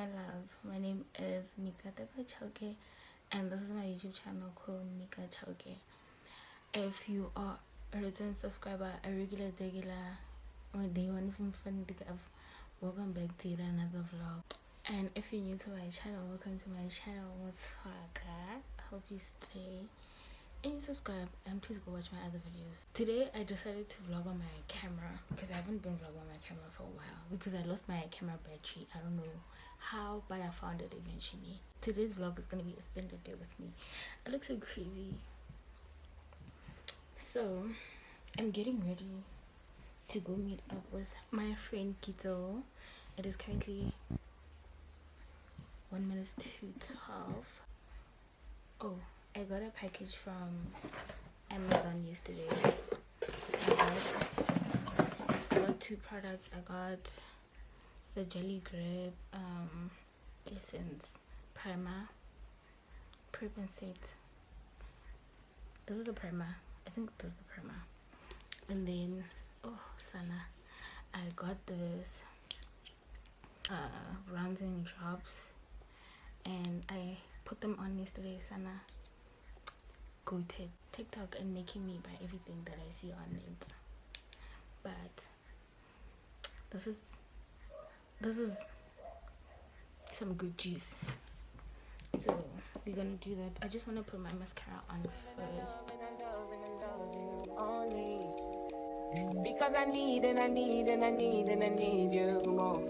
my loves, my name is Mika Choke, and this is my YouTube channel called Mika Choke. If you are a return subscriber, a regular, or day one from welcome back to another vlog. And if you're new to my channel, welcome to my channel. What's up? I hope you stay and you subscribe, and please go watch my other videos. Today I decided to vlog on my camera because I haven't been vlogging on my camera for a while because I lost my camera battery. I don't know how, but I found it eventually. Today's vlog is gonna be a spend a day with me. I look so crazy. So I'm getting ready to go meet up with my friend Kito. It is currently 1 minute to 12. Oh, I got a package from Amazon yesterday. I got two products. I got the Jelly Grip Essence Primer, Prep and Set. This is the primer. I think this is the primer. And then, oh, Sana, I got this bronzing drops, and I put them on yesterday. Sana go to TikTok and making me buy everything that I see on it. But this is some good juice. So we're gonna do that. I just want to put my mascara on first. Because I need you more.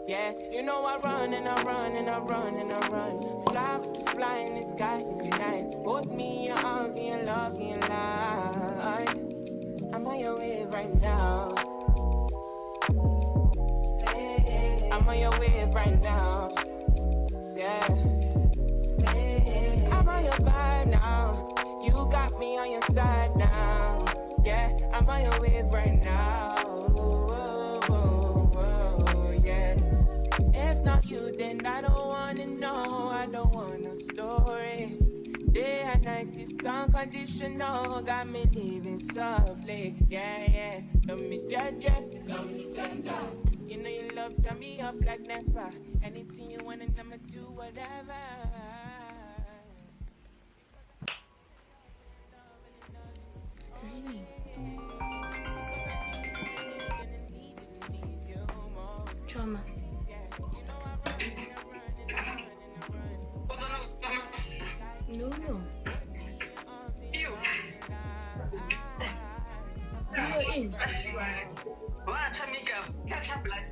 Yeah, you know I run and I run and I run and I run. Fly in the sky tonight. Hold me in your arms, in your love, in your light. I'm on your way right now. I'm on your way right now. Yeah. I'm on your vibe now. You got me on your side now. Yeah, I'm on your way right now. Yeah. If not you, then I don't wanna know. I don't want no story. Day and night is unconditional. Got me living softly. Yeah. Don't me judge, don't me tender. You know you love turn me up like never. Anything you want and I'ma do whatever. It's raining. Trauma. No. You're in. What, Tamika? Catch up, like.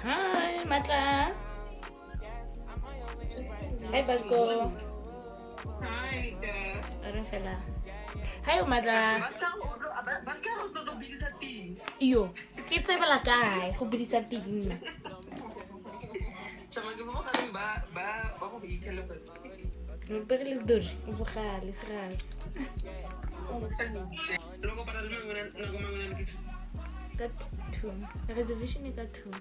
Hi, Matla. Hi, Basco. Hi, I don't feel like. Hi, Matla. Yo, kita bala guy. Who be sa ting? Begilis dur, begilis ras. Got two. A reservation you got two.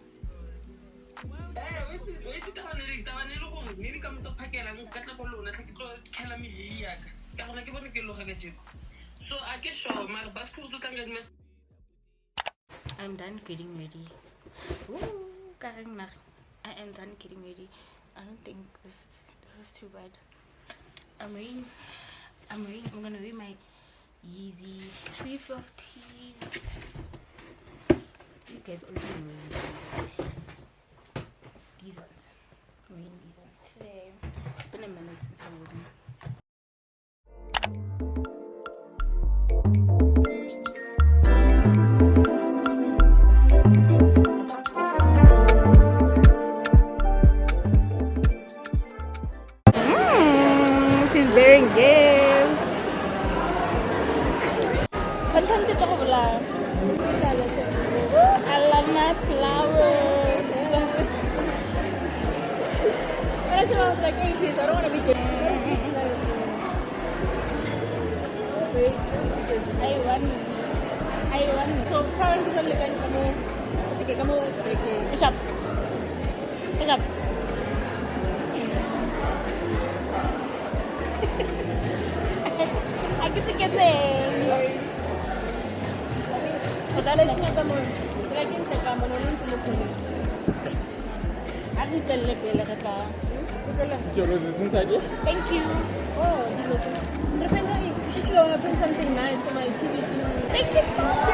I'm done getting ready. I am done getting ready. I don't think this is too bad. I'm gonna wear my Yeezy 350. You guys already know these ones. I'm wearing these ones today. It's been a minute since I wore them. She's wearing gifts. Content to talk about. I love my flowers. Imagine I was like 18, so I don't want to be gay. I won. So parang gusto likan kamu. Sige kamu. Bishop. I get to get there. Thank you. Oh, it's something nice for my TV. Thank you so much.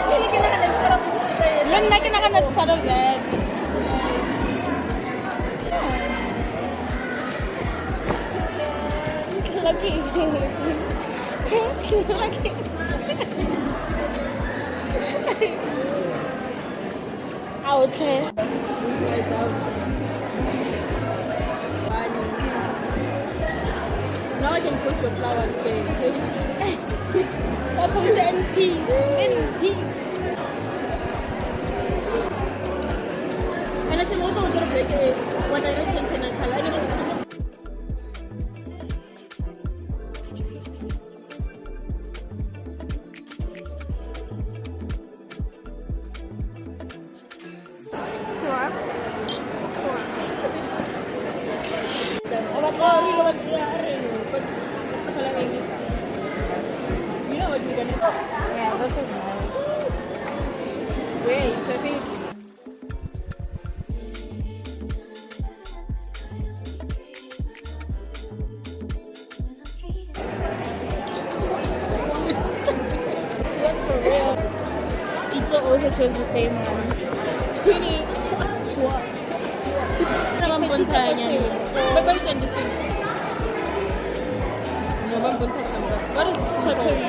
It's part of that. Lucky. Out. Now I can put your flowers there. Purple and peace. And peace. And I can also break it when I reach into my color. Yeah, this is nice. Wait, I think. Ito also chose the same one. Twinny. Swat. Naman punta niya. Bye-bye sa distinct. Naman punta sa mga. What is this? Pottery.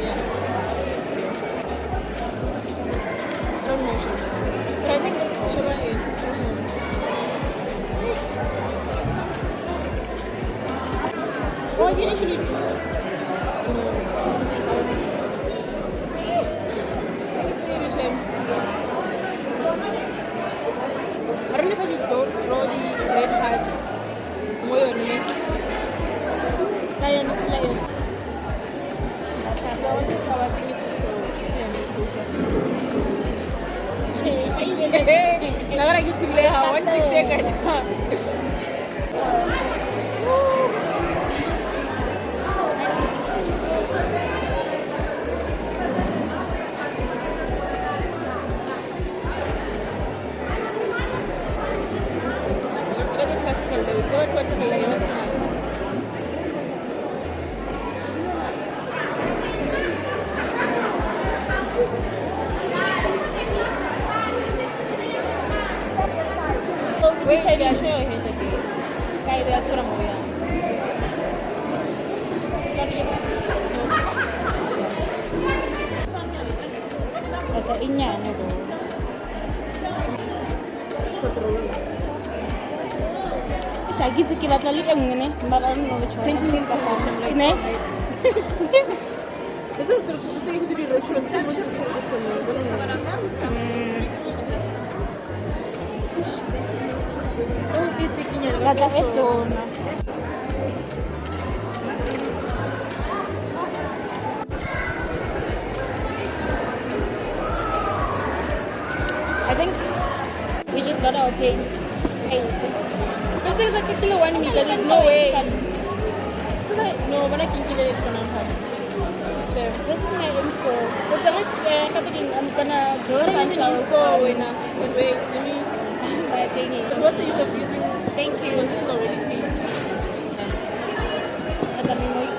Yeah. I don't know Shiva. But I think Shiva is. Oh, I can actually do. I don't know if I should draw the red heart. Kaya na sila yun. I want to try what I need to show. Now I get to lay how I want to take it. Wait, I show you here. Kaya that's what I'm going Katain niya, ano to? Siya, gitsi kibat lali ang ngene. Mara ano which one? 20 minutes before. Ne? This is the first thing to do. Oh, this is in your Kata ito na. I think we just got our paint. If there's like a kilo one meter, there's no way. No, but I can give it one time. Sure. This is my info. But I'm gonna draw What do you need sunflowers. for wait, let me. My thingy. So what's the use of using? Thank you. This is already clean. At kami mo is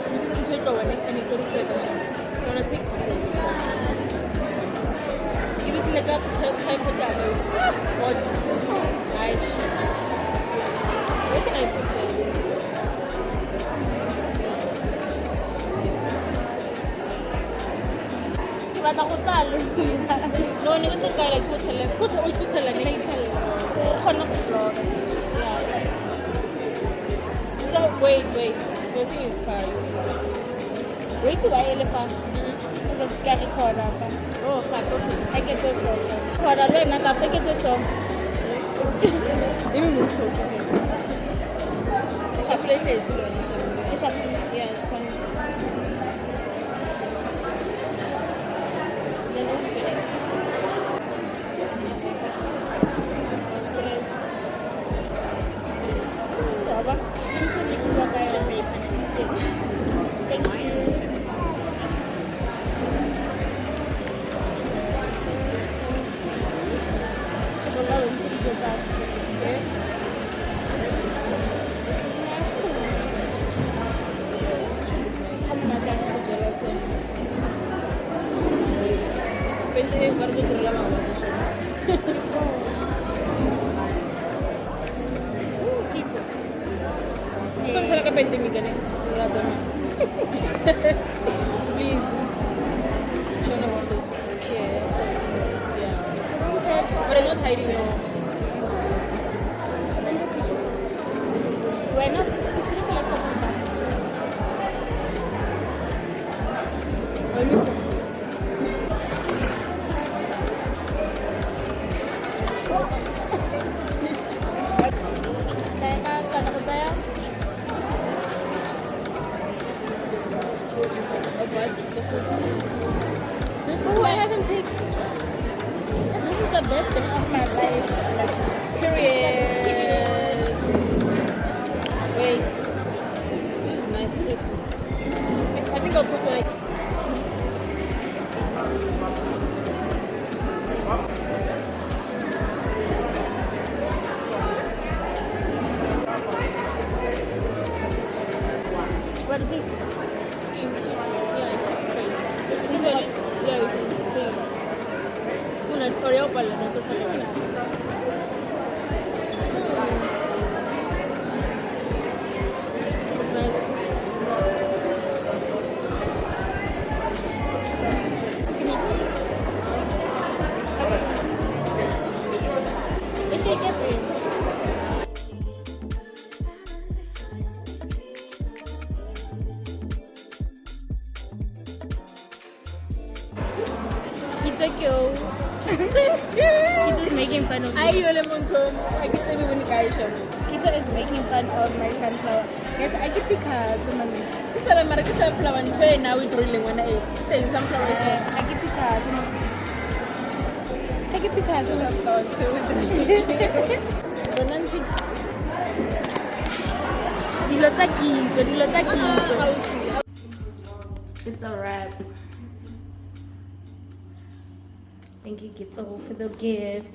Using the paper one, and it goes to the. You wanna take? Give it like up to type of that. What? Nice. Where can I put this? bata ko talo. No, I need to try like put it. Put it. Kono ko. Yeah. So, wait. The thing is fine. Wait to buy elephant. Because carry corner. Oh, fuck, okay. I get this off. Corner, then I can get this off. Let me move closer. It's a place it's good. Yeah, it's fine. Then we'll fit it. Thank you. kapente e ka re tlo direla magobatsa šona don't tell a pandemic again. Please. Show them what this. Yeah. But it's not hiding, Why not? Actually, for us, Oh, I haven't taken. this is the best day of my life. Serious. Wait. This is nice. I think I'll put like. What is it? Yeah, you can see. Una Oreo para la noche. It's nice. Is she get it? It's okay. Kita is making fun of me. I can say when guys Kita is making fun of my sunflower. yes, I get because man. This is mara ke sa flower ntwe now we drilling when I take some flower I get because flower too. Bonanti. Dilo tsa kitso. It's a wrap. Thank you, Gitso, for the gift.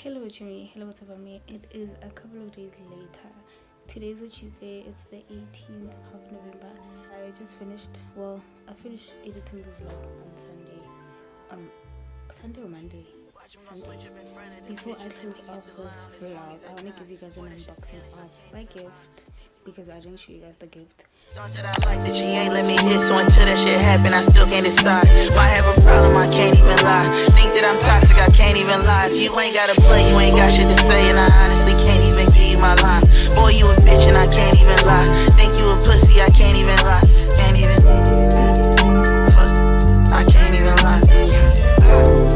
Hello, Jimmy. Hello, what's up, me? It is a couple of days later. Today's a Tuesday. It's the 18th of November. I just finished. Well, I finished editing this vlog on Sunday. Sunday or Monday? Sunday. Before I close off this vlog, I want to give you guys an unboxing of my gift because I didn't show you guys the gift. Thought that I like that she ain't let me hit, so until that shit happen, I still can't decide. Might have a problem, I can't even lie. Think that I'm toxic, I can't even lie. If you ain't gotta play, you ain't got shit to say, and I honestly can't even give you my line. Boy, you a bitch and I can't even lie. Think you a pussy, I can't even lie. Can't even. Fuck, I can't even lie.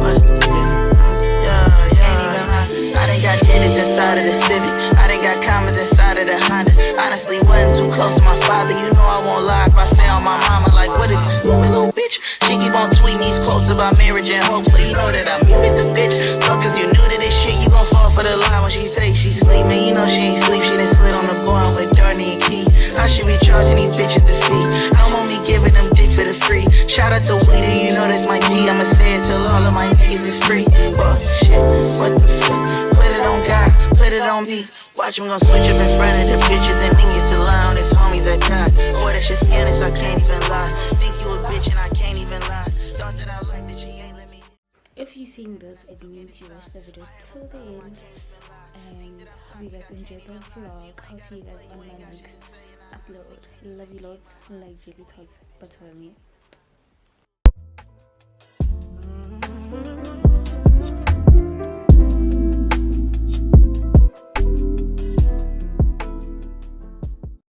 What? Yeah, can't even lie. I done got digits inside of the Civic. I done got commas inside of the Honda. Honestly, wasn't too close to my father. You know I won't lie if I say on my mama, like, what if you stupid little bitch? She keep on tweeting these quotes about marriage and hope, so you know that I muted the bitch. Fuckers, you new to this shit, you gon' fall for the lie when she say she sleeping. You know she ain't sleep, she done slid on the board with Darnay and Key. I should be charging these bitches a fee. Don't want me giving them dick for the free. Shout out to Weeder, you know that's my G. I'ma say it till all of my niggas is free. Well, shit, what the fuck? Put it on God, put it on me. Watch him gon' switch up in front of the bitches and then get to lie on his homies that die. Boy, that shit scandalous, I can't even lie. Think you a bitch and I can't even lie. Thought that I like that she ain't let me. If you're seeing this, it means you watched the video till the end. And hope you guys enjoyed the vlog. I'll see you guys on my next upload. Love you lots, like jelly tots, but for me.